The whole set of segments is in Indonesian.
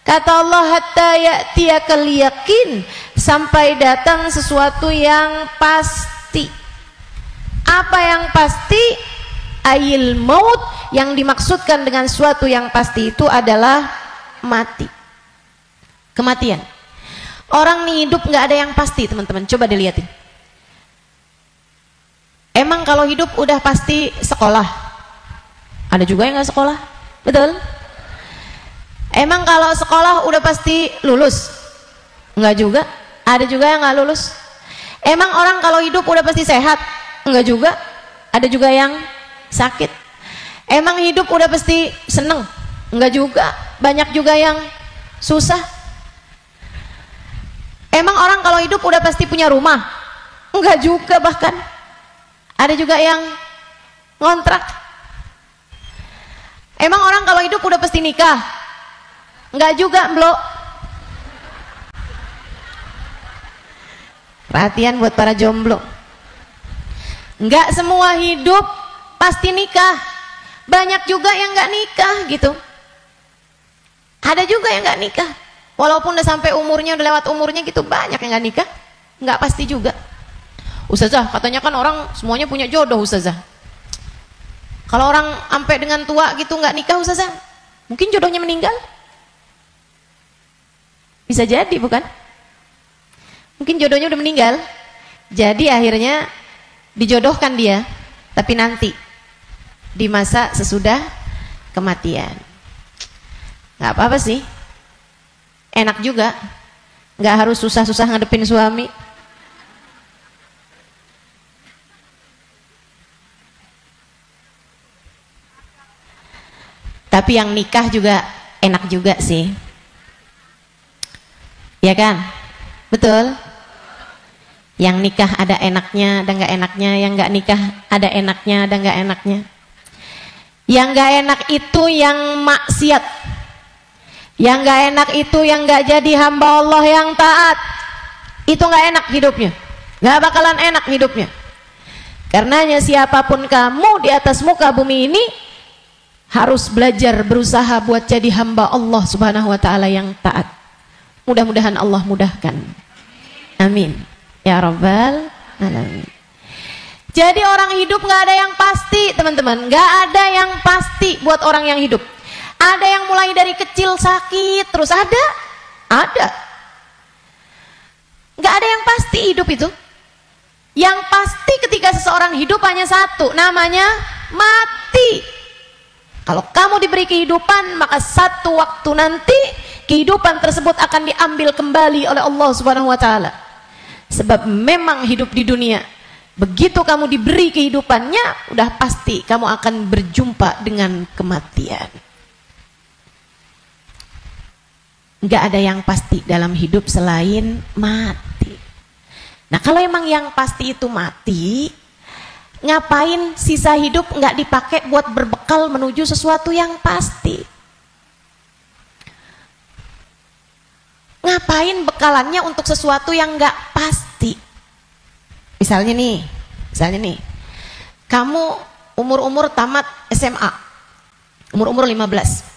Kata Allah, hatta ya'tiyakal yaqin, sampai datang sesuatu yang pasti. Apa yang pasti? Ayil maut, yang dimaksudkan dengan suatu yang pasti itu adalah mati, kematian. Orang nih hidup nggak ada yang pasti, teman-teman, coba dilihatin. Emang kalau hidup udah pasti sekolah? Ada juga yang nggak sekolah, betul? Emang kalau sekolah udah pasti lulus? Enggak juga, ada juga yang nggak lulus. Emang orang kalau hidup udah pasti sehat? Enggak juga, ada juga yang sakit. Emang hidup udah pasti seneng? Enggak juga, banyak juga yang susah. Emang orang kalau hidup udah pasti punya rumah? Enggak juga, bahkan ada juga yang ngontrak. Emang orang kalau hidup udah pasti nikah? Enggak juga, Mbok. Perhatian buat para jomblo. Enggak semua hidup pasti nikah. Banyak juga yang enggak nikah gitu. Ada juga yang enggak nikah. Walaupun udah sampai umurnya, udah lewat umurnya gitu, banyak yang enggak nikah. Enggak pasti juga. Ustazah, katanya kan orang semuanya punya jodoh, Ustazah. Kalau orang sampai dengan tua gitu enggak nikah, Ustazah, mungkin jodohnya meninggal. Bisa jadi, bukan? Mungkin jodohnya udah meninggal, jadi akhirnya dijodohkan dia, tapi nanti di masa sesudah kematian. Nggak apa-apa sih, enak juga, nggak harus susah-susah ngadepin suami. Tapi yang nikah juga enak juga sih, ya kan? Betul? Yang nikah ada enaknya, ada nggak enaknya. Yang nggak nikah ada enaknya, ada nggak enaknya. Yang nggak enak itu yang maksiat. Yang nggak enak itu yang nggak jadi hamba Allah yang taat. Itu nggak enak hidupnya, nggak bakalan enak hidupnya. Karenanya siapapun kamu di atas muka bumi ini harus belajar berusaha buat jadi hamba Allah Subhanahu wa ta'ala yang taat. Mudah-mudahan Allah mudahkan. Amin ya rabbal alamin. Jadi orang hidup nggak ada yang pasti, teman-teman. Nggak ada yang pasti buat orang yang hidup. Ada yang mulai dari kecil sakit terus, ada nggak ada yang pasti hidup itu. Yang pasti ketika seseorang hidup hanya satu, namanya mati. Kalau kamu diberi kehidupan, maka satu waktu nanti kehidupan tersebut akan diambil kembali oleh Allah Subhanahu wa ta'ala. Sebab memang hidup di dunia, begitu kamu diberi kehidupannya, udah pasti kamu akan berjumpa dengan kematian. Nggak ada yang pasti dalam hidup selain mati. Nah, kalau emang yang pasti itu mati, ngapain sisa hidup nggak dipakai buat berbekal menuju sesuatu yang pasti? Ngapain bekalannya untuk sesuatu yang nggak pasti? Misalnya nih, kamu umur-umur tamat SMA, umur-umur 15.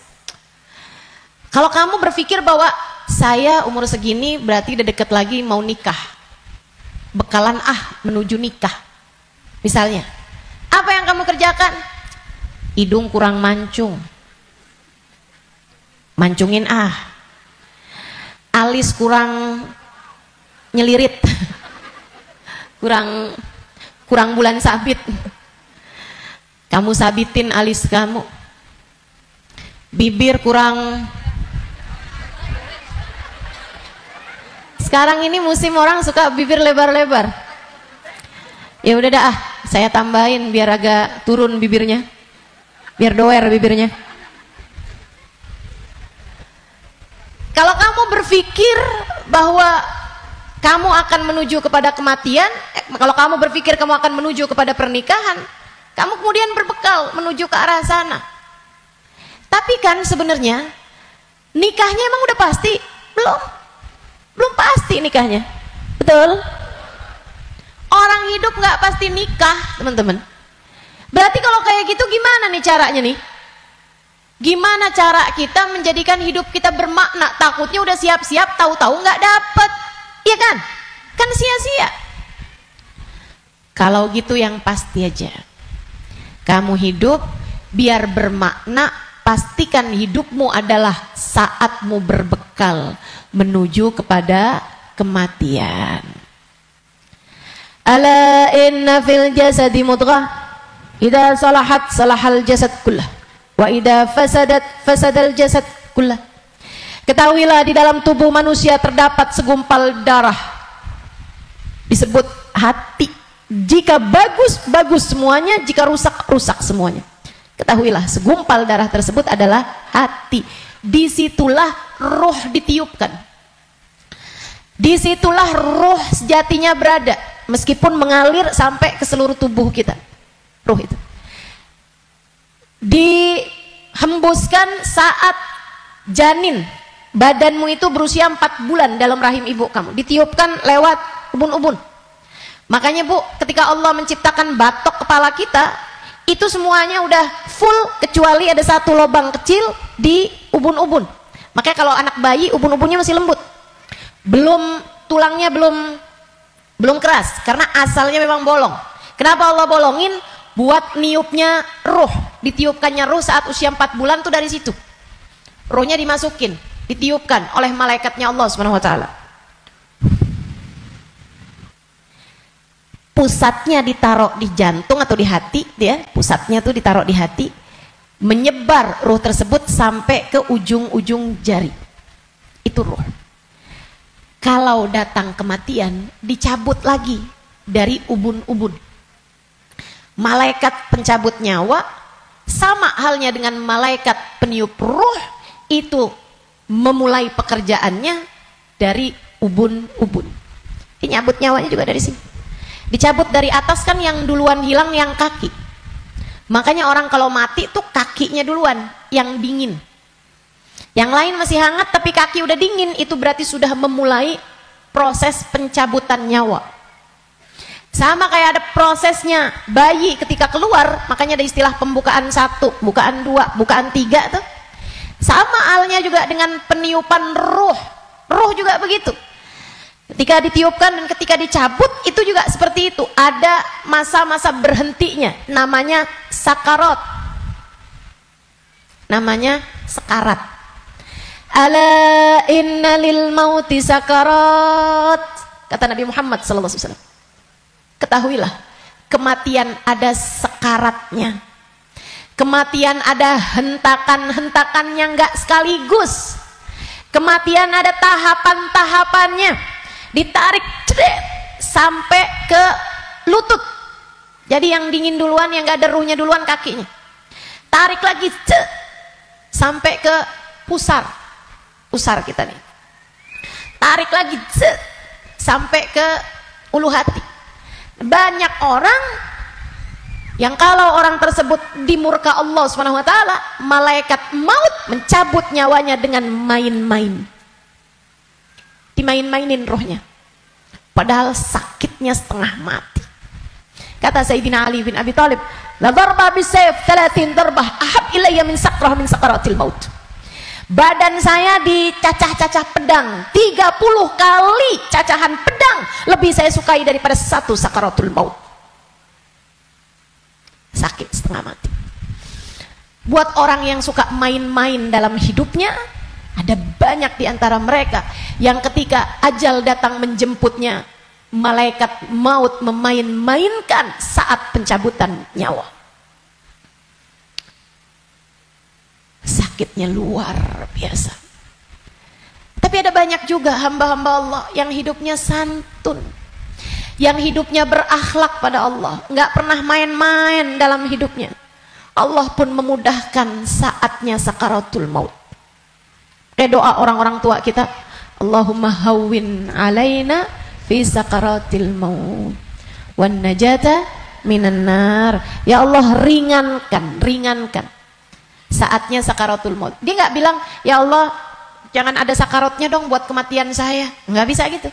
Kalau kamu berpikir bahwa saya umur segini berarti udah deket lagi mau nikah, bekalan menuju nikah. Misalnya, apa yang kamu kerjakan? Hidung kurang mancung, mancungin alis kurang nyelirit, kurang bulan sabit, kamu sabitin alis kamu. Bibir kurang. Sekarang ini musim orang suka bibir lebar-lebar. Ya udah dah, saya tambahin biar agak turun bibirnya, biar doer bibirnya. Kalau kamu berpikir bahwa kamu akan menuju kepada kematian, kalau kamu berpikir kamu akan menuju kepada pernikahan, kamu kemudian berbekal menuju ke arah sana. Tapi kan sebenarnya nikahnya emang udah pasti? Belum pasti nikahnya, betul? Orang hidup nggak pasti nikah, teman-teman. Berarti kalau kayak gitu gimana nih caranya nih? Gimana cara kita menjadikan hidup kita bermakna? Takutnya udah siap-siap, tahu-tahu nggak dapet, iya kan? Kan sia-sia. Kalau gitu yang pasti aja, kamu hidup biar bermakna, pastikan hidupmu adalah saatmu berbekal menuju kepada kematian. Ala inna fil jasadi mudghah, idza salahat salahal jasad kullah, wa idza fasadat fasadal jasad kullah. Ketahuilah di dalam tubuh manusia terdapat segumpal darah, disebut hati. Jika bagus, bagus semuanya, jika rusak, rusak semuanya. Ketahuilah segumpal darah tersebut adalah hati. Disitulah roh ditiupkan, disitulah roh sejatinya berada, meskipun mengalir sampai ke seluruh tubuh kita. Roh itu dihembuskan saat janin badanmu itu berusia 4 bulan dalam rahim ibu kamu, ditiupkan lewat ubun-ubun. Makanya Bu, ketika Allah menciptakan batok kepala kita, itu semuanya udah full kecuali ada satu lubang kecil di ubun-ubun. Makanya kalau anak bayi ubun-ubunnya masih lembut, tulangnya belum keras, karena asalnya memang bolong. Kenapa Allah bolongin? Buat niupnya ruh, ditiupkannya ruh saat usia 4 bulan tuh dari situ. Ruhnya dimasukin, ditiupkan oleh malaikatnya Allah Subhanahu wa taala. Pusatnya ditaruh di jantung atau di hati, dia pusatnya tuh ditaruh di hati, menyebar ruh tersebut sampai ke ujung-ujung jari. Itu ruh. Kalau datang kematian, dicabut lagi dari ubun-ubun. Malaikat pencabut nyawa sama halnya dengan malaikat peniup ruh, itu memulai pekerjaannya dari ubun-ubun. Ini nyabut nyawanya juga dari sini. Dicabut dari atas kan, yang duluan hilang yang kaki. Makanya orang kalau mati tuh kakinya duluan yang dingin, yang lain masih hangat tapi kaki udah dingin, itu berarti sudah memulai proses pencabutan nyawa. Sama kayak ada prosesnya bayi ketika keluar, makanya ada istilah pembukaan 1, bukaan 2, bukaan 3 tuh. Sama halnya juga dengan peniupan ruh. Ruh juga begitu. Ketika ditiupkan dan ketika dicabut itu juga seperti itu. Ada masa-masa berhentinya, namanya sakarat. Namanya sekarat. Ala inna lil mauti sakarat, kata Nabi Muhammad SAW. Ketahuilah, kematian ada sekaratnya. Kematian ada hentakan-hentakannya, enggak sekaligus. Kematian ada tahapan-tahapannya. Ditarik sampai ke lutut. Jadi yang dingin duluan, yang gak ada ruhnya duluan kakinya. Tarik lagi sampai ke pusar. Pusar kita nih. Tarik lagi sampai ke ulu hati. Banyak orang yang kalau orang tersebut dimurka Allah SWT, malaikat maut mencabut nyawanya dengan main-main. Dimain-mainin rohnya, padahal sakitnya setengah mati. Kata Sayyidina Ali bin Abi Thalib, la darba bisayf 30 darbah ahab ilayya min sakrah min sakaratil maut. Badan saya dicacah-cacah pedang 30 kali cacahan pedang lebih saya sukai daripada 1 sakaratul maut. Sakit setengah mati. Buat orang yang suka main-main dalam hidupnya, ada banyak di antara mereka yang ketika ajal datang menjemputnya, malaikat maut memain-mainkan saat pencabutan nyawa. Sakitnya luar biasa. Tapi ada banyak juga hamba-hamba Allah yang hidupnya santun, yang hidupnya berakhlak pada Allah, nggak pernah main-main dalam hidupnya. Allah pun memudahkan saatnya sakaratul maut. Doa orang-orang tua kita, Allahumma hawwin alaina fi sakaratil maut wan najata minan nar. Ya Allah, ringankan saatnya sakaratul maut. Dia nggak bilang, ya Allah jangan ada sakaratnya dong buat kematian saya, nggak bisa gitu.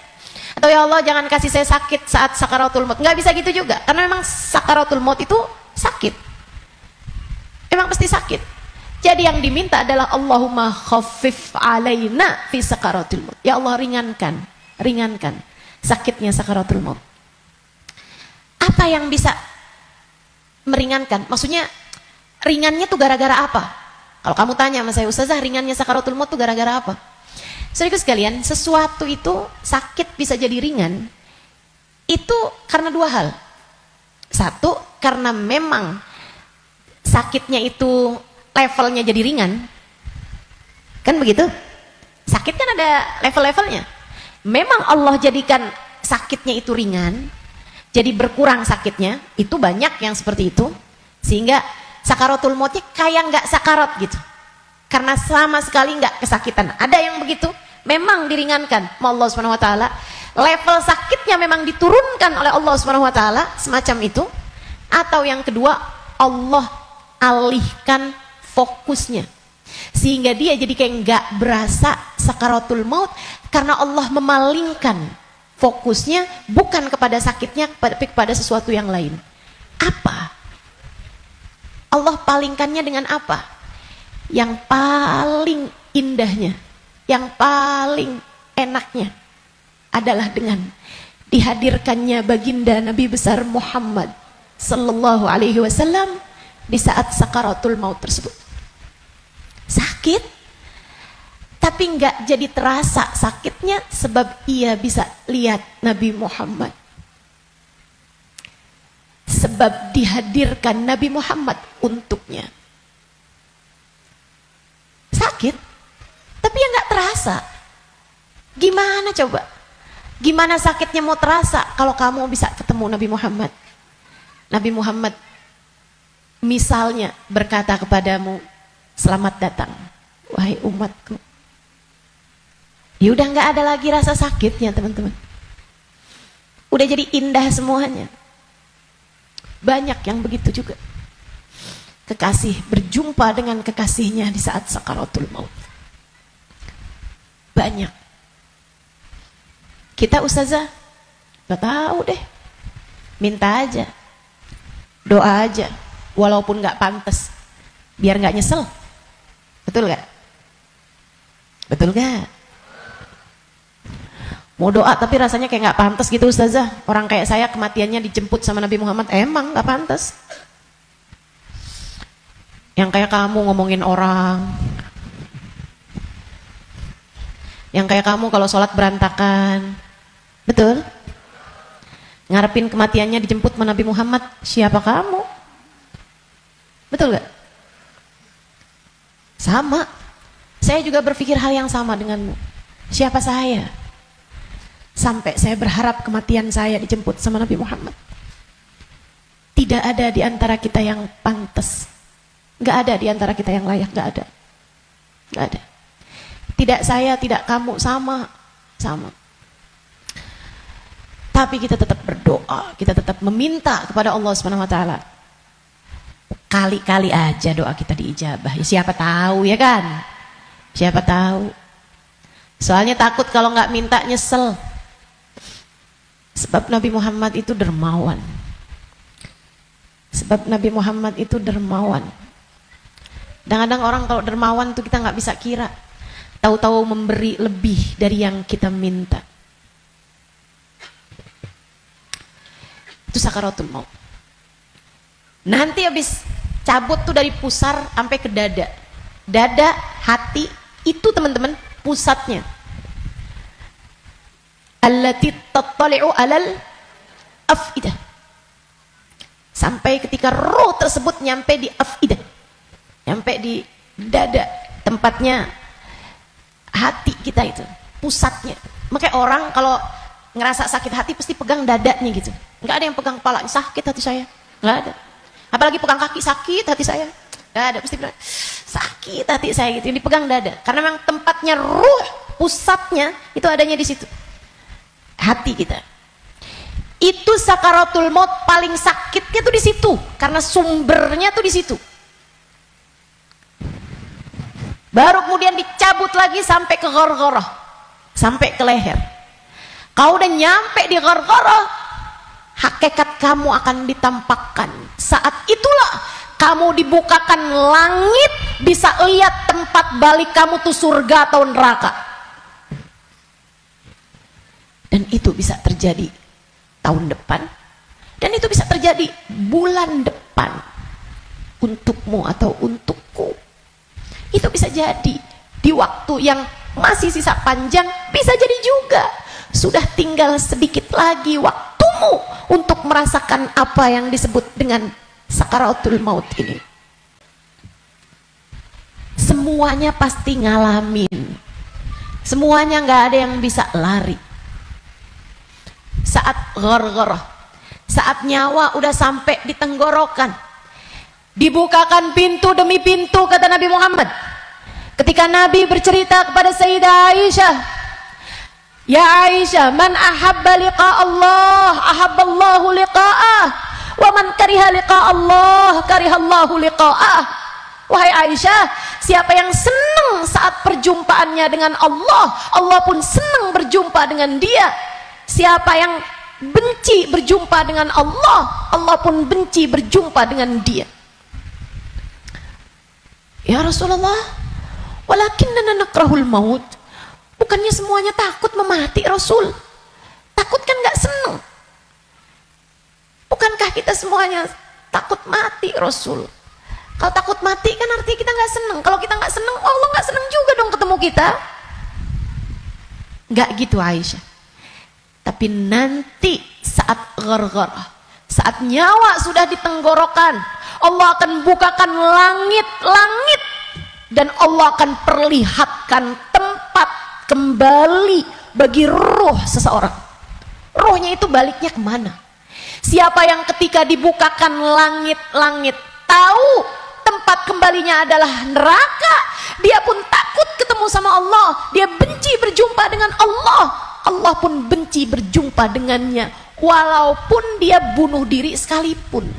Atau ya Allah jangan kasih saya sakit saat sakaratul maut, nggak bisa gitu juga. Karena memang sakaratul maut itu sakit, memang pasti sakit. Jadi yang diminta adalah Allahumma khaffif alaina fi sakaratul maut. Ya Allah, ringankan sakitnya sakaratul maut. Apa yang bisa meringankan? Maksudnya ringannya tuh gara-gara apa? Kalau kamu tanya sama saya, Ustazah, ringannya sakaratul maut tuh gara-gara apa? Saudara sekalian, sesuatu itu sakit bisa jadi ringan itu karena dua hal. Satu, karena memang sakitnya itu levelnya jadi ringan. Kan begitu? Sakit kan ada level-levelnya. Memang Allah jadikan sakitnya itu ringan, jadi berkurang sakitnya. Itu banyak yang seperti itu, sehingga sakaratul mautnya kayak nggak sakarat gitu, karena sama sekali nggak kesakitan. Ada yang begitu, memang diringankan sama Allah Subhanahu Wa Taala. Level sakitnya memang diturunkan oleh Allah Subhanahu Wa Taala, semacam itu. Atau yang kedua, Allah alihkan fokusnya sehingga dia jadi kayak nggak berasa sakaratul maut, karena Allah memalingkan fokusnya bukan kepada sakitnya, tapi kepada sesuatu yang lain. Apa? Allah palingkannya dengan apa? Yang paling indahnya, yang paling enaknya adalah dengan dihadirkannya baginda Nabi besar Muhammad sallallahu alaihi wasallam di saat sakaratul maut tersebut. Sakit, tapi nggak jadi terasa sakitnya sebab ia bisa lihat Nabi Muhammad. Sebab dihadirkan Nabi Muhammad untuknya. Sakit, tapi ya nggak terasa. Gimana coba? Gimana sakitnya mau terasa kalau kamu bisa ketemu Nabi Muhammad? Nabi Muhammad misalnya berkata kepadamu, selamat datang wahai umatku. Ya udah nggak ada lagi rasa sakitnya, teman-teman. Udah jadi indah semuanya. Banyak yang begitu juga. Kekasih berjumpa dengan kekasihnya di saat sakaratul maut. Banyak. Kita Ustazah gak tahu deh. Minta aja, doa aja, walaupun gak pantas, biar gak nyesel. Betul gak? Betul gak? Mau doa tapi rasanya kayak gak pantas gitu Ustazah. Orang kayak saya kematiannya dijemput sama Nabi Muhammad, emang gak pantas. Yang kayak kamu ngomongin orang, yang kayak kamu kalau sholat berantakan, betul? Ngarepin kematiannya dijemput sama Nabi Muhammad, siapa kamu? Betul gak? Sama. Saya juga berpikir hal yang sama denganmu. Siapa saya? Sampai saya berharap kematian saya dijemput sama Nabi Muhammad. Tidak ada di antara kita yang pantas. Gak ada di antara kita yang layak, gak ada. Gak ada. Tidak saya, tidak kamu, sama. Tapi kita tetap berdoa, kita tetap meminta kepada Allah Subhanahu wa taala. Kali-kali aja doa kita diijabah. Ya, siapa tahu ya kan? Siapa tahu. Soalnya takut kalau nggak minta nyesel. Sebab Nabi Muhammad itu dermawan. Sebab Nabi Muhammad itu dermawan. Kadang-kadang orang kalau dermawan tuh kita nggak bisa kira. Tahu-tahu memberi lebih dari yang kita minta. Itu sakaratul maut. Nanti habis cabut tuh dari pusar sampai ke dada. Dada, hati, itu teman-teman pusatnya. Allati tattali'u alal afidah. Sampai ketika roh tersebut nyampe di afidah. Nyampe di dada, tempatnya hati kita itu, pusatnya. Makanya orang kalau ngerasa sakit hati pasti pegang dadanya gitu. Nggak ada yang pegang kepala, sakit hati saya. Nggak ada. Apalagi pegang kaki, sakit hati saya. Nggak ada, pasti bilang sakit hati saya gitu. Yang dipegang dada. Karena memang tempatnya ruh, pusatnya itu adanya di situ. Hati kita. Itu sakaratul maut paling sakitnya tuh di situ. Karena sumbernya tuh di situ. Baru kemudian dicabut lagi sampai ke ghargharah, sampai ke leher. Kau udah nyampe di ghargharah, hakikat kamu akan ditampakkan. Saat itulah kamu dibukakan langit, bisa lihat tempat balik kamu tuh surga atau neraka. Dan itu bisa terjadi tahun depan, dan itu bisa terjadi bulan depan, untukmu atau untukku. Itu bisa jadi di waktu yang masih sisa panjang, bisa jadi juga sudah tinggal sedikit lagi waktumu untuk merasakan apa yang disebut dengan sakaratul maut ini. Semuanya pasti ngalamin, semuanya nggak ada yang bisa lari. Saat ghargharah, saat nyawa udah sampai di tenggorokan, dibukakan pintu demi pintu, kata Nabi Muhammad. Ketika Nabi bercerita kepada Sayyidah Aisyah, ya Aisyah, man ahabba liqa Allah, ahabballahu liqa'ah, wa man kariha liqa Allah, karihallahu liqa'ah. Wahai Aisyah, siapa yang senang saat perjumpaannya dengan Allah, Allah pun senang berjumpa dengan dia. Siapa yang benci berjumpa dengan Allah, Allah pun benci berjumpa dengan dia. Ya Rasulullah, walakinnana nakrahul maut. Bukannya semuanya takut memati, Rasul? Takut kan gak seneng? Bukankah kita semuanya takut mati, Rasul? Kalau takut mati kan artinya kita gak seneng. Kalau kita gak seneng, Allah gak seneng juga dong ketemu kita. Gak gitu Aisyah. Tapi nanti saat ghargharah, saat nyawa sudah di tenggorokan, Allah akan bukakan langit-langit, dan Allah akan perlihatkan tempat kembali bagi ruh seseorang. Ruhnya itu baliknya kemana? Siapa yang ketika dibukakan langit-langit tahu tempat kembalinya adalah neraka, dia pun takut ketemu sama Allah, dia benci berjumpa dengan Allah, Allah pun benci berjumpa dengannya, walaupun dia bunuh diri sekalipun.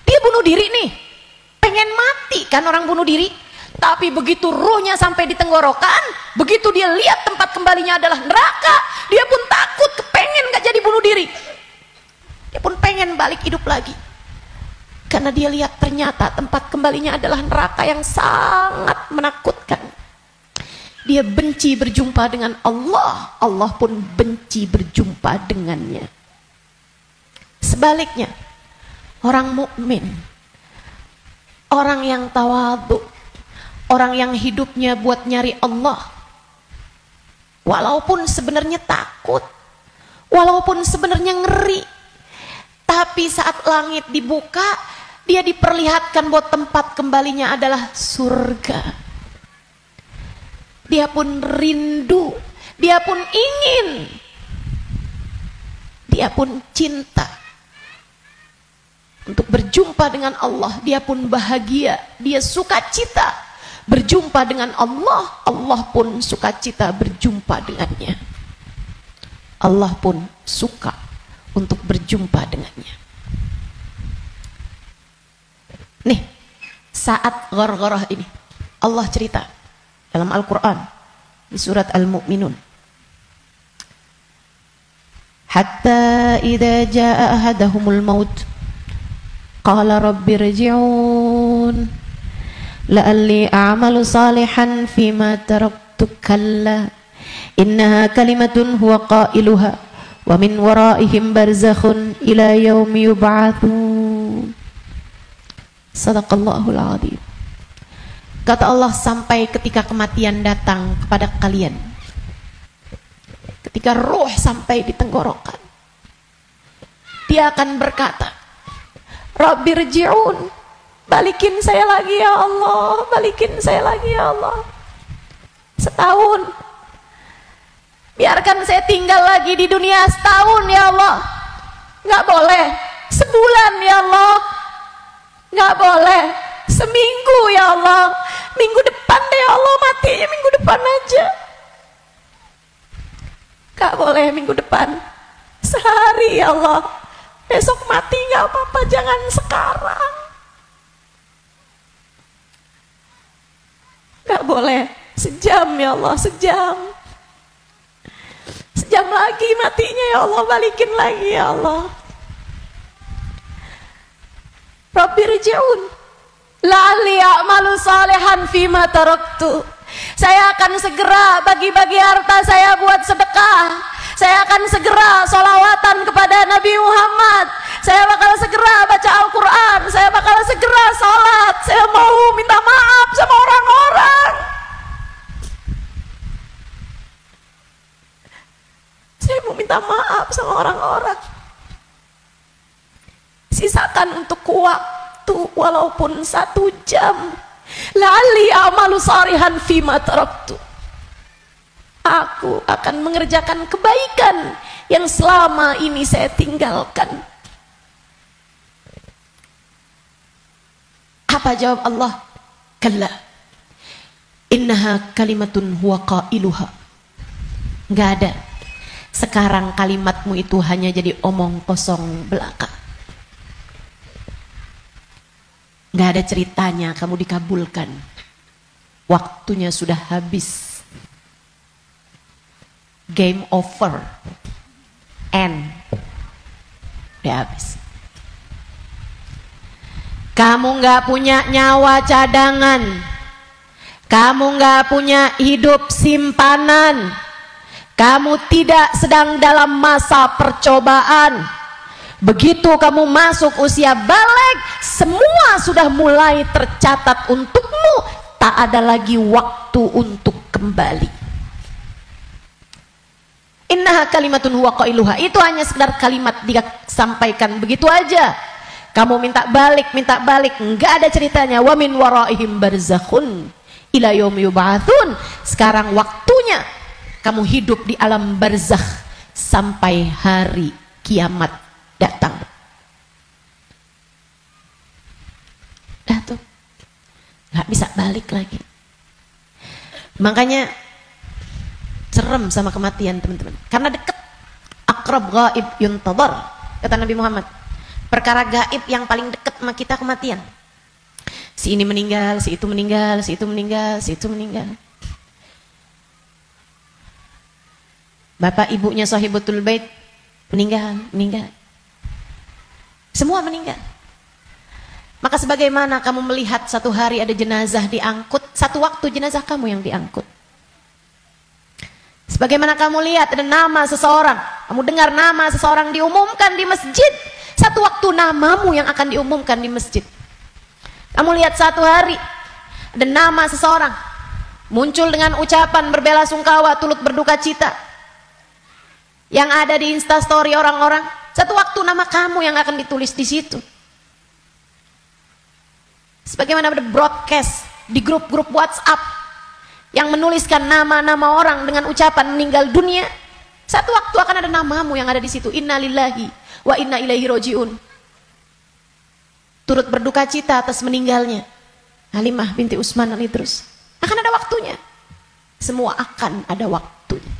Dia bunuh diri nih, pengen mati kan orang bunuh diri, tapi begitu ruhnya sampai di tenggorokan, begitu dia lihat tempat kembalinya adalah neraka, dia pun takut, kepengen gak jadi bunuh diri, dia pun pengen balik hidup lagi, karena dia lihat ternyata tempat kembalinya adalah neraka yang sangat menakutkan. Dia benci berjumpa dengan Allah, Allah pun benci berjumpa dengannya. Sebaliknya, orang mukmin, orang yang tawadhu, orang yang hidupnya buat nyari Allah, walaupun sebenarnya takut, walaupun sebenarnya ngeri, tapi saat langit dibuka, dia diperlihatkan bahwa tempat kembalinya adalah surga. Dia pun rindu, dia pun ingin, dia pun cinta untuk berjumpa dengan Allah. Dia pun bahagia, dia sukacita berjumpa dengan Allah, Allah pun sukacita berjumpa dengannya. Allah pun suka untuk berjumpa dengannya. Nih, saat ghargharah ini Allah cerita dalam Al-Quran di surat Al-Mu'minun, hatta idza jaa ahadahumul maut qala rabbi irji'un la'alli a'malu salihan fima taraktu kalla innaha kalimatun huwa qailuha wa min waraihim barzakhun ila yaumi yub'atsun. Sadaqallahul adzim. Kata Allah, sampai ketika kematian datang kepada kalian, ketika ruh sampai di tenggorokan, dia akan berkata, Rabbirji'un, balikin saya lagi ya Allah, balikin saya lagi ya Allah. Setahun, biarkan saya tinggal lagi di dunia setahun ya Allah. Nggak boleh sebulan ya Allah, nggak boleh seminggu ya Allah, minggu depan deh ya Allah, matinya minggu depan aja. Gak boleh minggu depan, sehari ya Allah, besok mati gak apa-apa, jangan sekarang. Gak boleh sejam ya Allah, sejam lagi matinya ya Allah, balikin lagi ya Allah. Rabbirji'un la'alli a'malu salihan fima taraktu. Saya akan segera bagi-bagi harta saya buat sedekah. Saya akan segera sholawatan kepada Nabi Muhammad. Saya bakal segera baca Al-Quran. Saya bakal segera sholat. Saya mau minta maaf sama orang-orang. Saya mau minta maaf sama orang-orang. Sisakan untuk waktu walaupun 1 jam. La'alli a'malu salihan fima taraktu. Aku akan mengerjakan kebaikan yang selama ini saya tinggalkan. Apa jawab Allah? Kalla innaha kalimatun huwa qailuha. Enggak ada. Sekarang kalimatmu itu hanya jadi omong kosong belaka. Enggak ada ceritanya kamu dikabulkan. Waktunya sudah habis. Game over. End. Udah habis. Kamu nggak punya nyawa cadangan. Kamu nggak punya hidup simpanan. Kamu tidak sedang dalam masa percobaan. Begitu kamu masuk usia balik, semua sudah mulai tercatat untukmu. Tak ada lagi waktu untuk kembali. Innaha kalimatun huwa qailuha. Itu hanya sekedar kalimat disampaikan begitu aja. Kamu minta balik, enggak ada ceritanya. Wa min waraihim barzakhun ila yaumi yub'atsun. Sekarang waktunya kamu hidup di alam barzakh sampai hari kiamat datang. Dah tuh. Enggak bisa balik lagi. Makanya serem sama kematian, teman-teman, karena dekat. Aqrab ghaib yuntadhar, kata Nabi Muhammad. Perkara gaib yang paling dekat sama kita kematian. Si ini meninggal, si itu meninggal, si itu meninggal, si itu meninggal. Bapak ibunya sahibatul bait meninggal. Semua meninggal. Maka sebagaimana kamu melihat satu hari ada jenazah diangkut, satu waktu jenazah kamu yang diangkut. Sebagaimana kamu lihat ada nama seseorang, kamu dengar nama seseorang diumumkan di masjid, satu waktu namamu yang akan diumumkan di masjid. Kamu lihat satu hari ada nama seseorang muncul dengan ucapan berbelasungkawa, turut berduka cita, yang ada di instastory orang-orang, satu waktu nama kamu yang akan ditulis di situ. Sebagaimana ada broadcast di grup-grup WhatsApp yang menuliskan nama-nama orang dengan ucapan meninggal dunia, satu waktu akan ada namamu yang ada di situ. Innalillahi wa inna ilaihi rajiun. Turut berduka cita atas meninggalnya Halimah binti Utsman al-Idrus. Akan ada waktunya. Semua akan ada waktunya.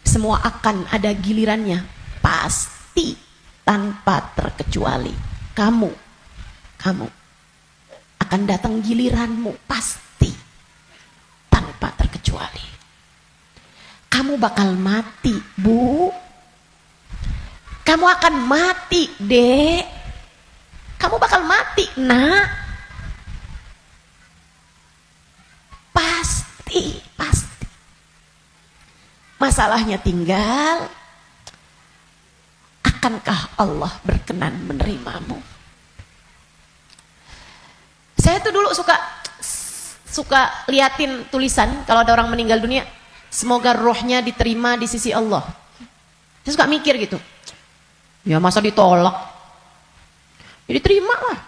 Semua akan ada gilirannya. Pasti tanpa terkecuali. Kamu akan datang giliranmu, pasti. Tanpa terkecuali. Kamu bakal mati, Bu. Kamu akan mati, Dek. Kamu bakal mati, Nak. Pasti. Masalahnya tinggal, akankah Allah berkenan menerimamu? Saya tuh dulu suka liatin tulisan kalau ada orang meninggal dunia, semoga rohnya diterima di sisi Allah. Saya suka mikir gitu, ya masa ditolak, ya diterima lah.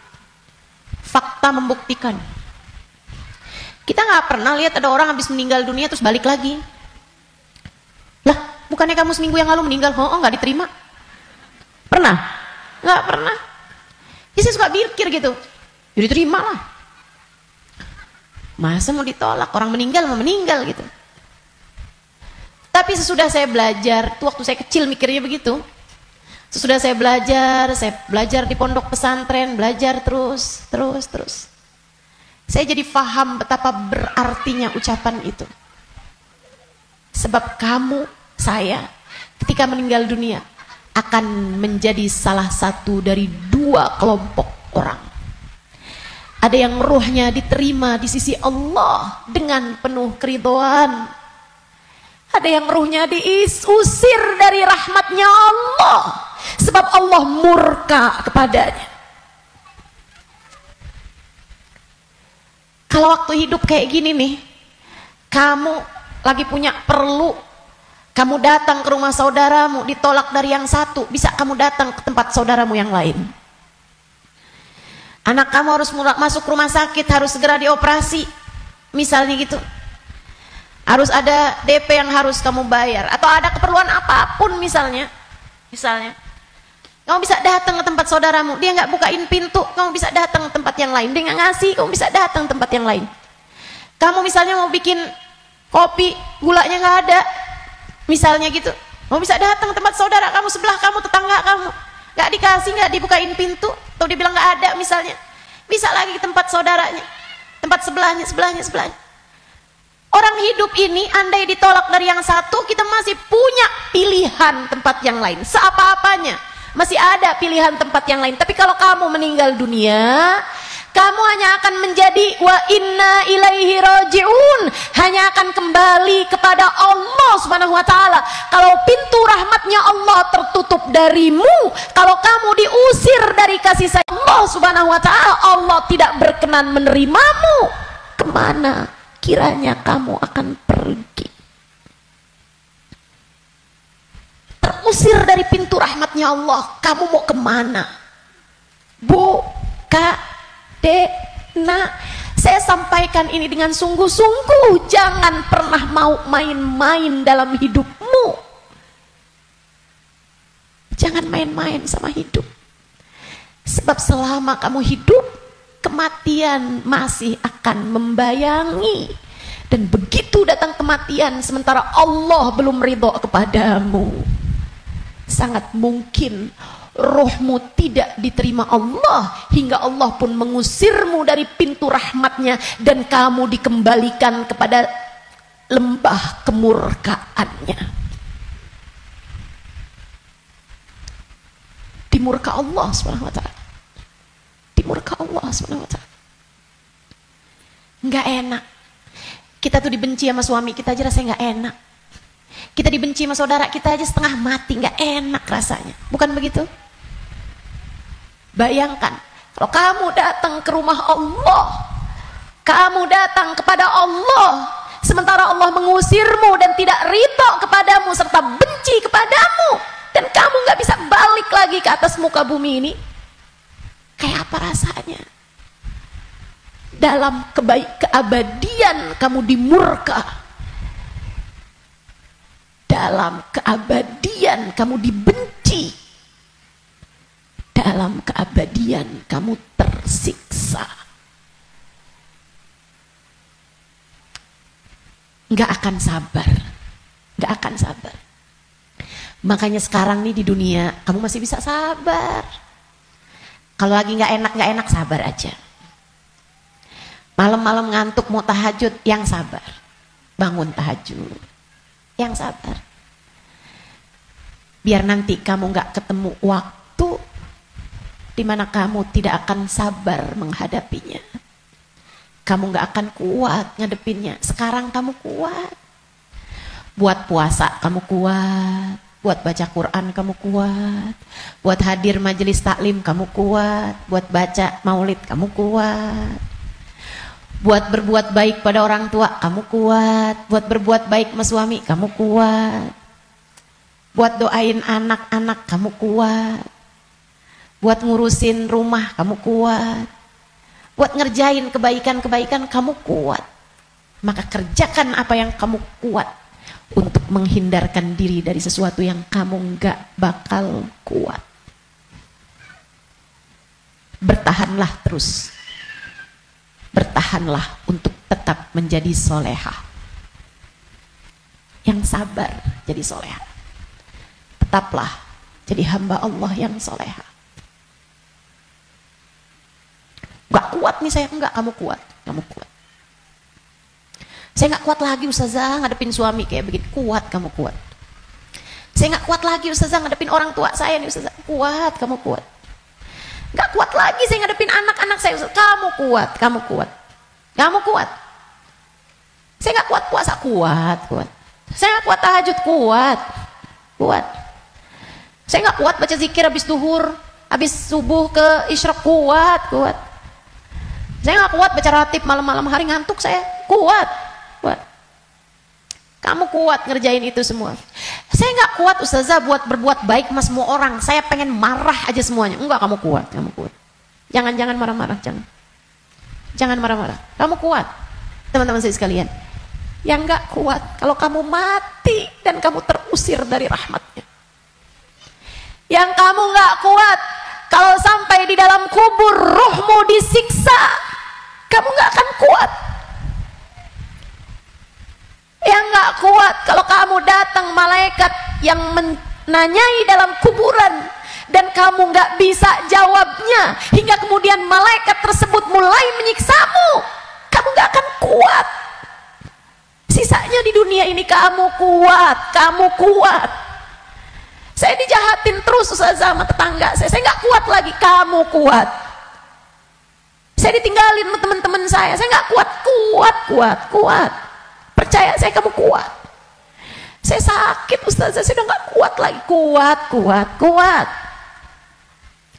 Fakta membuktikan. Kita nggak pernah lihat ada orang habis meninggal dunia terus balik lagi. Lah, bukannya kamu seminggu yang lalu meninggal? Oh nggak diterima. Pernah? Nggak pernah. Jadi saya suka pikir gitu, ya diterima lah. Masa mau ditolak? Orang meninggal mau meninggal gitu. Tapi sesudah saya belajar, tuh waktu saya kecil mikirnya begitu. Sesudah saya belajar di pondok pesantren, belajar terus. Saya jadi paham betapa berartinya ucapan itu. Sebab kamu, saya, ketika meninggal dunia akan menjadi salah satu dari 2 kelompok orang. Ada yang ruhnya diterima di sisi Allah dengan penuh keridhaan. Ada yang ruhnya diusir dari rahmatnya Allah sebab Allah murka kepadanya. Kalau waktu hidup kayak gini nih, kamu lagi punya perlu, kamu datang ke rumah saudaramu, ditolak dari yang satu, bisa kamu datang ke tempat saudaramu yang lain. Anak kamu harus masuk rumah sakit, harus segera dioperasi, misalnya gitu. Harus ada DP yang harus kamu bayar, atau ada keperluan apapun misalnya. Kamu bisa datang ke tempat saudaramu, dia nggak bukain pintu, kamu bisa datang ke tempat yang lain. Dia nggak ngasih, kamu bisa datang ke tempat yang lain. Kamu misalnya mau bikin kopi, gulanya nggak ada, misalnya gitu. Kamu bisa datang ke tempat saudara kamu, sebelah kamu, tetangga kamu. Nggak dikasih, nggak dibukain pintu, atau dibilang nggak ada misalnya. Bisa lagi ke tempat saudaranya, tempat sebelahnya. Orang hidup ini andai ditolak dari yang satu, kita masih punya pilihan tempat yang lain. Seapa-apanya masih ada pilihan tempat yang lain. Tapi kalau kamu meninggal dunia, kamu hanya akan menjadi wa inna ilaihi raji'un, hanya akan kembali kepada Allah Subhanahu wa taala. Kalau pintu rahmatnya Allah tertutup darimu, kalau kamu diusir dari kasih sayang Allah Subhanahu wa taala, Allah tidak berkenan menerimamu, kemana kiranya kamu akan pergi? Terusir dari pintu rahmatnya Allah, kamu mau kemana? Bu, Kak, Dek, Nak, saya sampaikan ini dengan sungguh-sungguh. Jangan pernah mau main-main dalam hidupmu. Jangan main-main sama hidup. Sebab selama kamu hidup, kematian masih akan membayangi. Dan begitu datang kematian sementara Allah belum ridho kepadamu, sangat mungkin rohmu tidak diterima Allah, hingga Allah pun mengusirmu dari pintu rahmatnya dan kamu dikembalikan kepada lembah kemurkaannya. Dimurka Allah SWT. Dimurka Allah SWT. Nggak enak. Kita tuh dibenci sama suami kita aja rasanya nggak enak. Kita dibenci sama saudara kita aja setengah mati, nggak enak rasanya. Bukan begitu? Bayangkan kalau kamu datang ke rumah Allah, kamu datang kepada Allah, sementara Allah mengusirmu dan tidak ridho kepadamu serta benci kepadamu, dan kamu nggak bisa balik lagi ke atas muka bumi ini. Kayak apa rasanya? Dalam keabadian kamu dimurka, dalam keabadian kamu dibenci, dalam keabadian kamu tersiksa. Nggak akan sabar, nggak akan sabar. Makanya sekarang nih di dunia kamu masih bisa sabar. Kalau lagi nggak enak sabar aja. Malam-malam ngantuk mau tahajud, yang sabar. Bangun tahajud, yang sabar. Biar nanti kamu nggak ketemu waktu di mana kamu tidak akan sabar menghadapinya. Kamu nggak akan kuat ngadepinnya. Sekarang kamu kuat. Buat puasa kamu kuat. Buat baca Quran kamu kuat. Buat hadir majelis taklim kamu kuat. Buat baca maulid kamu kuat. Buat berbuat baik pada orang tua kamu kuat. Buat berbuat baik sama suami kamu kuat. Buat doain anak-anak kamu kuat. Buat ngurusin rumah kamu kuat. Buat ngerjain kebaikan-kebaikan kamu kuat. Maka kerjakan apa yang kamu kuat untuk menghindarkan diri dari sesuatu yang kamu nggak bakal kuat. Bertahanlah terus. Bertahanlah untuk tetap menjadi solehah. Yang sabar jadi solehah. Tetaplah jadi hamba Allah yang solehah. Gak kuat nih saya, enggak, kamu kuat, kamu kuat. Saya gak kuat lagi Ustazah ngadepin suami kayak begitu, kuat, kamu kuat. Saya gak kuat lagi Ustazah ngadepin orang tua saya nih Ustazah, kuat, kamu kuat. Nggak kuat lagi saya ngadepin anak-anak saya. Kamu kuat, kamu kuat, kamu kuat. Saya nggak kuat puasa, kuat. Saya nggak kuat tahajud, kuat. Saya nggak kuat baca zikir habis duhur, habis subuh ke isyraq, kuat. Saya nggak kuat baca ratib malam-malam hari, ngantuk saya, kuat. Kamu kuat ngerjain itu semua. Saya nggak kuat ustazah buat berbuat baik sama semua orang. Saya pengen marah aja semuanya. Enggak, kamu kuat. Jangan marah-marah, jangan marah-marah. Kamu kuat, teman-teman saya sekalian. Yang nggak kuat kalau kamu mati dan kamu terusir dari rahmatnya. Yang kamu nggak kuat kalau sampai di dalam kubur rohmu disiksa, kamu nggak akan kuat. Yang nggak kuat kalau kamu datang malaikat yang menanyai dalam kuburan dan kamu nggak bisa jawabnya hingga kemudian malaikat tersebut mulai menyiksamu, kamu nggak akan kuat. Sisanya di dunia ini kamu kuat. Saya dijahatin terus ustazah sama tetangga saya nggak kuat lagi, kamu kuat. Saya ditinggalin sama teman-teman saya nggak kuat. Percaya saya, kamu kuat. Saya sakit ustazah, saya udah nggak kuat lagi, kuat.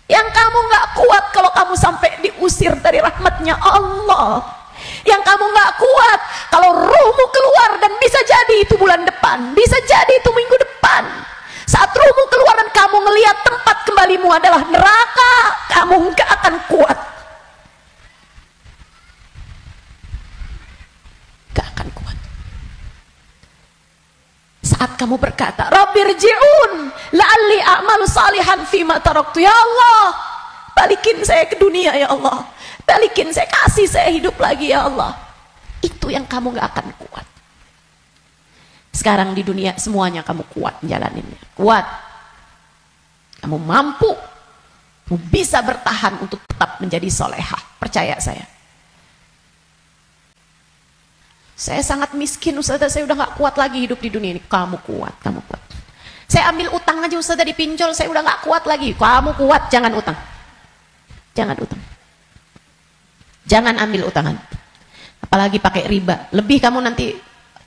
Yang kamu nggak kuat kalau kamu sampai diusir dari rahmatnya Allah. Yang kamu nggak kuat kalau ruhmu keluar, dan bisa jadi itu bulan depan, bisa jadi itu minggu depan. Saat ruhmu keluar dan kamu ngelihat tempat kembalimu adalah neraka, kamu nggak akan kuat. Gak akan kuat. Saat kamu berkata, Rabbirji'un la'alli a'malu salihan fima taraktu, ya Allah, balikin saya ke dunia ya Allah, balikin saya, kasih saya hidup lagi ya Allah. Itu yang kamu gak akan kuat. Sekarang di dunia semuanya kamu kuat menjalaninnya, kuat. Kamu mampu, kamu bisa bertahan untuk tetap menjadi solehah, percaya saya. Saya sangat miskin ustazah, saya udah gak kuat lagi hidup di dunia ini. Kamu kuat. Saya ambil utang aja ustazah di pinjol, saya udah gak kuat lagi. Kamu kuat, jangan utang. Jangan ambil utangan. Apalagi pakai riba. Lebih kamu nanti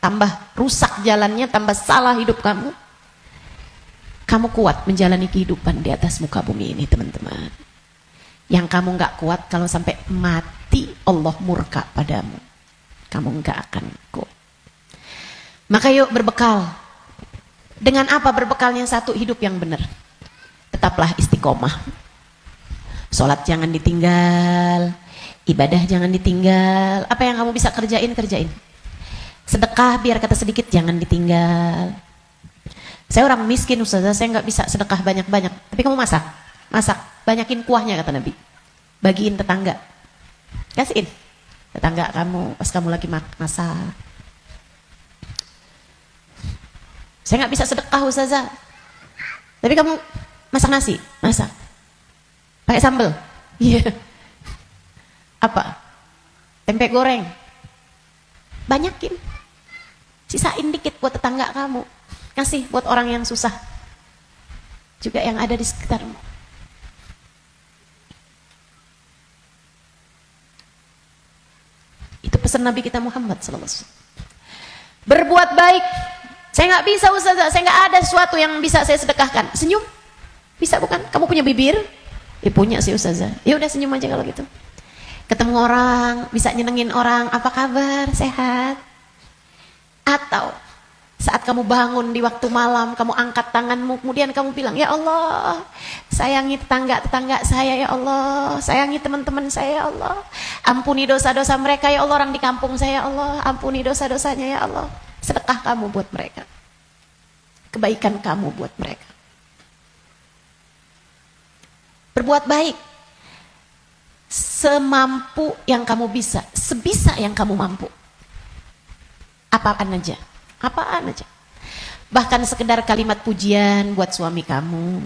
tambah rusak jalannya, tambah salah hidup kamu. Kamu kuat menjalani kehidupan di atas muka bumi ini, teman-teman. Yang kamu gak kuat kalau sampai mati Allah murka padamu, kamu nggak akan kuat. Maka yuk berbekal. Dengan apa berbekalnya? Satu, hidup yang benar. Tetaplah istiqomah. Sholat jangan ditinggal, ibadah jangan ditinggal. Apa yang kamu bisa kerjain. Sedekah biar kata sedikit jangan ditinggal. Saya orang miskin ustazah, saya nggak bisa sedekah banyak-banyak. Tapi kamu masak, banyakin kuahnya kata Nabi. Bagiin tetangga, kasihin tetangga kamu pas kamu lagi masak. Saya nggak bisa sedekah ustazah, tapi kamu masak nasi, pakai sambal, iya. Apa? Tempe goreng, banyakin, sisain dikit buat tetangga kamu, kasih buat orang yang susah juga yang ada di sekitarmu. Itu pesan Nabi kita Muhammad SAW. Berbuat baik. Saya nggak bisa ustazah, saya nggak ada sesuatu yang bisa saya sedekahkan. Senyum, bisa bukan? Kamu punya bibir? Ya punya sih ustazah. Ya udah senyum aja kalau gitu. Ketemu orang, bisa nyenengin orang, apa kabar? Sehat? Atau saat kamu bangun di waktu malam, kamu angkat tanganmu, kemudian kamu bilang, ya Allah, sayangi tetangga saya ya Allah, sayangi teman-teman saya ya Allah, ampuni dosa-dosa mereka ya Allah, orang di kampung saya ya Allah, ampuni dosa-dosanya ya Allah. Sedekah kamu buat mereka, kebaikan kamu buat mereka. Berbuat baik semampu yang kamu bisa, sebisa yang kamu mampu. Apaan aja. Bahkan sekedar kalimat pujian buat suami kamu.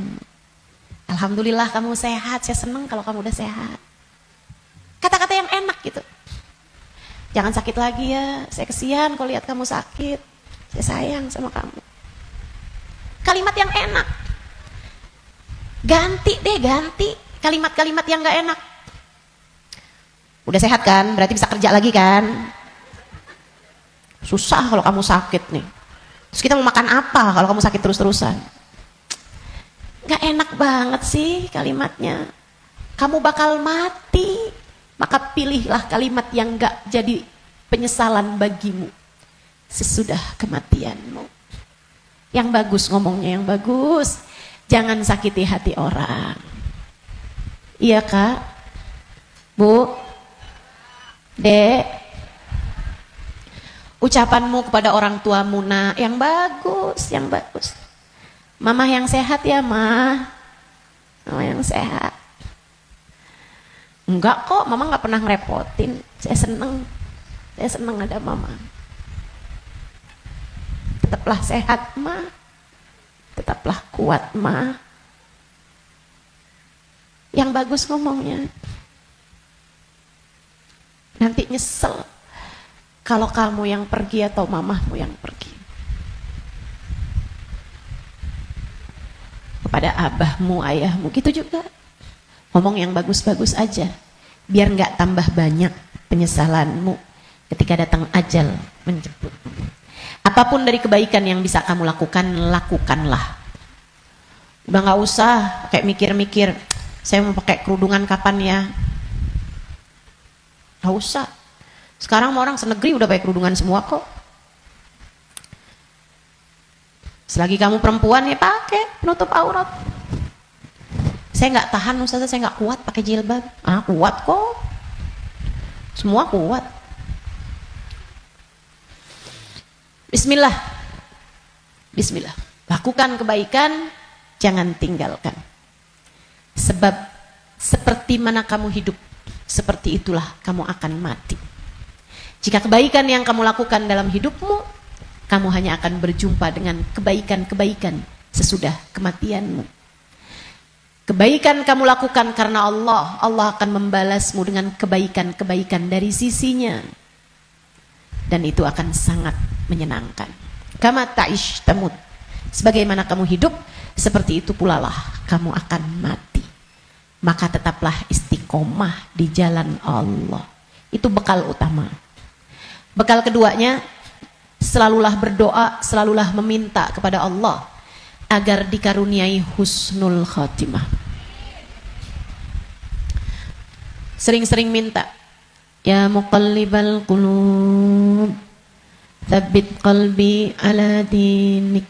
Alhamdulillah kamu sehat, saya senang kalau kamu udah sehat. Kata-kata yang enak gitu. Jangan sakit lagi ya, saya kesian kalau lihat kamu sakit, saya sayang sama kamu. Kalimat yang enak. Ganti. kalimat-kalimat yang gak enak. Udah sehat kan, berarti bisa kerja lagi kan. Susah kalau kamu sakit nih. Terus kita mau makan apa kalau kamu sakit terus-terusan? Gak enak banget sih kalimatnya. Kamu bakal mati, maka pilihlah kalimat yang gak jadi penyesalan bagimu sesudah kematianmu. Yang bagus ngomongnya, yang bagus. Jangan sakiti hati orang. Iya Kak? Bu? Dek? Ucapanmu kepada orang tuamu nak, yang bagus, yang bagus. Mama yang sehat ya Ma. Mama yang sehat. Enggak kok, Mama gak pernah ngerepotin. Saya seneng ada Mama. Tetaplah sehat Ma. Tetaplah kuat Ma. Yang bagus ngomongnya. Nanti nyesel kalau kamu yang pergi atau mamahmu yang pergi. Kepada abahmu, ayahmu, gitu juga. Ngomong yang bagus-bagus aja, biar nggak tambah banyak penyesalanmu ketika datang ajal menjemput. Apapun dari kebaikan yang bisa kamu lakukan, lakukanlah. Udah nggak usah kayak mikir-mikir, saya mau pakai kerudungan kapan ya? Nggak usah. Sekarang orang senegeri udah pakai kerudungan semua kok. Selagi kamu perempuan ya pakai penutup aurat. Saya nggak tahan Ustazah, saya nggak kuat pakai jilbab. Ah kuat kok. Semua kuat. Bismillah. Bismillah. Lakukan kebaikan, jangan tinggalkan. Sebab seperti mana kamu hidup, seperti itulah kamu akan mati. Jika kebaikan yang kamu lakukan dalam hidupmu, kamu hanya akan berjumpa dengan kebaikan-kebaikan sesudah kematianmu. Kebaikan kamu lakukan karena Allah, Allah akan membalasmu dengan kebaikan-kebaikan dari sisinya. Dan itu akan sangat menyenangkan. Kama ta'ish tamut. Sebagaimana kamu hidup, seperti itu pula lah kamu akan mati. Maka tetaplah istiqomah di jalan Allah. Itu bekal utama. Bekal keduanya, selalulah berdoa, selalulah meminta kepada Allah agar dikaruniai husnul khatimah. Sering-sering minta, ya muqallibal qulub, tsabbit qalbi ala dinik.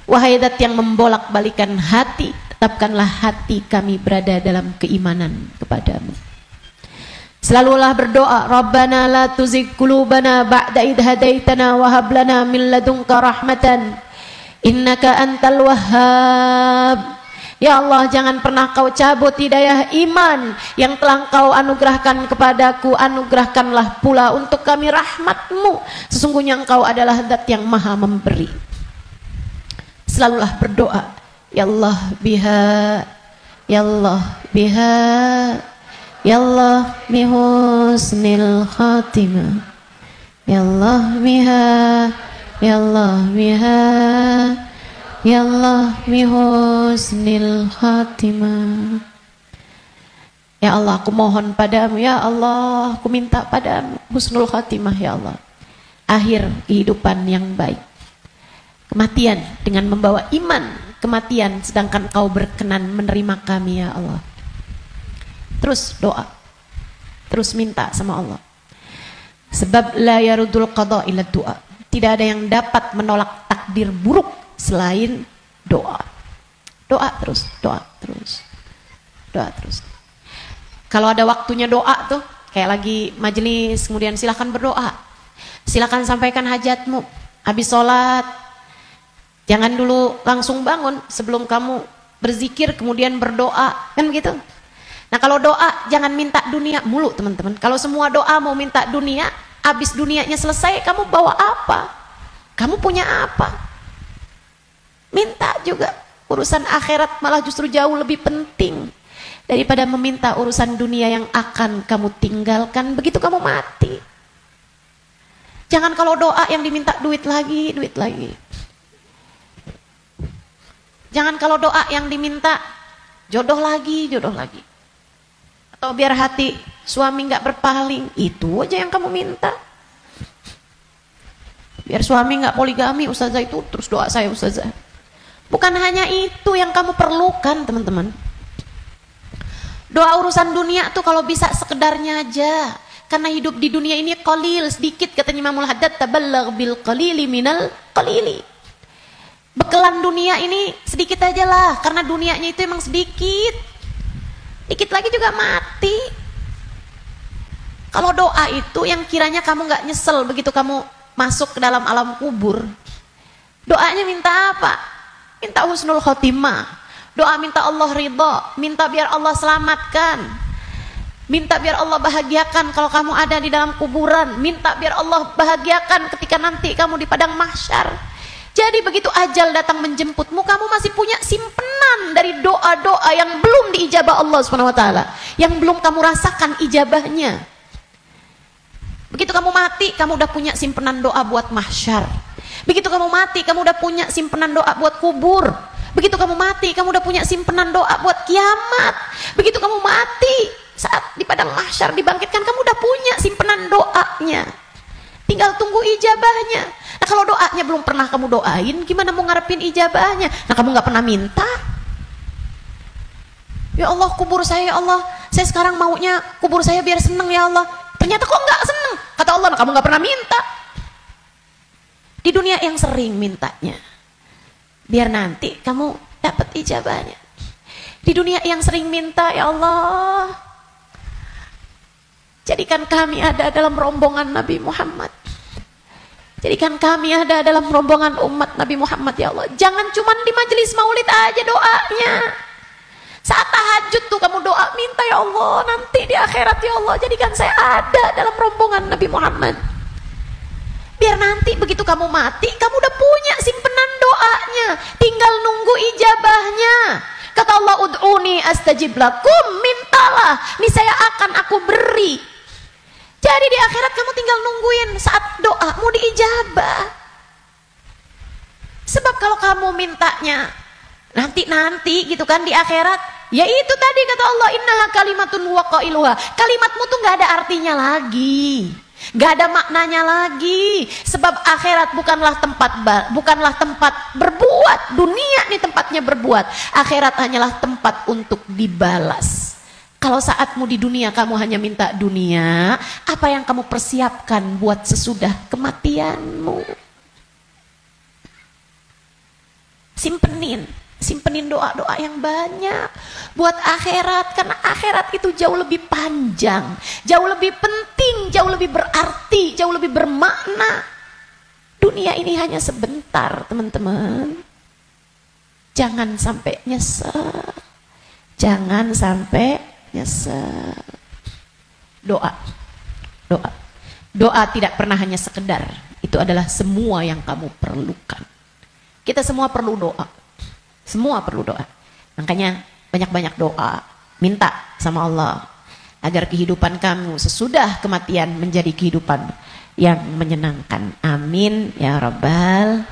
Wahai zat yang membolak-balikan hati, tetapkanlah hati kami berada dalam keimanan kepadamu. Selalulah berdoa, Rabbana la tuzigh qulubana ba'da idh hadaitana wa hab lana min ladunka rahmatan innaka antal wahhab. Ya Allah, jangan pernah kau cabut hidayah iman yang telah kau anugerahkan kepadaku. Anugerahkanlah pula untuk kami rahmatmu. Sesungguhnya engkau adalah zat yang maha memberi. Selalulah berdoa, Ya Allah biha, Ya Allah biha, Ya Allah bihusnil khatimah, Ya Allah biha, Ya Allah biha, Ya Allah bihusnil khatimah. Ya Allah, aku mohon padamu, Ya Allah, aku minta padamu husnul khatimah, Ya Allah. Akhir kehidupan yang baik. Kematian dengan membawa iman, kematian sedangkan kau berkenan menerima kami, Ya Allah. Terus doa, terus minta sama Allah. Sebab la yarudul qada illa doa. Tidak ada yang dapat menolak takdir buruk selain doa. Doa terus, doa terus, doa terus. Kalau ada waktunya doa tuh, kayak lagi majelis, kemudian silakan berdoa, silakan sampaikan hajatmu. Habis sholat, jangan dulu langsung bangun sebelum kamu berzikir kemudian berdoa, kan begitu. Nah kalau doa jangan minta dunia mulu teman-teman. Kalau semua doa mau minta dunia, habis dunianya selesai kamu bawa apa? Kamu punya apa? Minta juga. Urusan akhirat malah justru jauh lebih penting daripada meminta urusan dunia yang akan kamu tinggalkan begitu kamu mati. Jangan kalau doa yang diminta duit lagi, duit lagi. Jangan kalau doa yang diminta jodoh lagi, jodoh lagi. Atau biar hati suami nggak berpaling, itu aja yang kamu minta. Biar suami nggak poligami, ustazah, itu terus doa saya ustazah. Bukan hanya itu yang kamu perlukan teman-teman. Doa urusan dunia tuh kalau bisa sekedarnya aja. Karena hidup di dunia ini qalil, sedikit, katanya Imamul Haddad, tabalagh bil qalili minal qalili. Bekalan dunia ini sedikit aja lah, karena dunianya itu emang sedikit. Dikit lagi juga mati. Kalau doa itu yang kiranya kamu nggak nyesel begitu kamu masuk ke dalam alam kubur. Doanya minta apa? Minta husnul khotimah. Doa minta Allah ridha, minta biar Allah selamatkan, minta biar Allah bahagiakan kalau kamu ada di dalam kuburan, minta biar Allah bahagiakan ketika nanti kamu di padang mahsyar. Jadi begitu ajal datang menjemputmu, kamu masih punya simpenan dari doa-doa yang belum diijabah Allah SWT, yang belum kamu rasakan ijabahnya. Begitu kamu mati, kamu udah punya simpenan doa buat mahsyar. Begitu kamu mati, kamu udah punya simpenan doa buat kubur. Begitu kamu mati, kamu udah punya simpenan doa buat kiamat. Begitu kamu mati, saat di padang mahsyar dibangkitkan, kamu udah punya simpenan doanya. Tinggal tunggu ijabahnya. Nah kalau doanya belum pernah kamu doain, gimana mau ngarepin ijabahnya? Nah kamu nggak pernah minta. Ya Allah, kubur saya, ya Allah, saya sekarang maunya kubur saya biar seneng ya Allah. Ternyata kok nggak seneng. Kata Allah, nah kamu nggak pernah minta. Di dunia yang sering mintanya, biar nanti kamu dapat ijabahnya. Di dunia yang sering minta, ya Allah, jadikan kami ada dalam rombongan Nabi Muhammad. Jadikan kami ada dalam rombongan umat Nabi Muhammad, ya Allah. Jangan cuma di majelis maulid aja doanya. Saat tahajud tuh kamu doa, minta ya Allah, nanti di akhirat ya Allah, jadikan saya ada dalam rombongan Nabi Muhammad. Biar nanti begitu kamu mati, kamu udah punya simpenan doanya, tinggal nunggu ijabahnya. Kata Allah, ud'uni astajib lakum, mintalah, nih saya akan aku beri. Jadi di akhirat kamu tinggal nungguin saat doamu diijabah. Sebab kalau kamu mintanya nanti gitu kan di akhirat, ya itu tadi kata Allah, innaha kalimatun huwa qailuha. Kalimatmu tuh nggak ada artinya lagi, nggak ada maknanya lagi. Sebab akhirat bukanlah tempat berbuat. Dunia nih tempatnya berbuat. Akhirat hanyalah tempat untuk dibalas. Kalau saatmu di dunia kamu hanya minta dunia, apa yang kamu persiapkan buat sesudah kematianmu? Simpenin doa-doa yang banyak buat akhirat, karena akhirat itu jauh lebih panjang, jauh lebih penting, jauh lebih berarti, jauh lebih bermakna. Dunia ini hanya sebentar, teman-teman. Jangan sampai nyesel. Jangan sampai nyesel. Doa tidak pernah hanya sekedar, itu adalah semua yang kamu perlukan. Kita semua perlu doa. Semua perlu doa. Makanya banyak-banyak doa, minta sama Allah agar kehidupan kamu sesudah kematian menjadi kehidupan yang menyenangkan. Amin ya rabbal.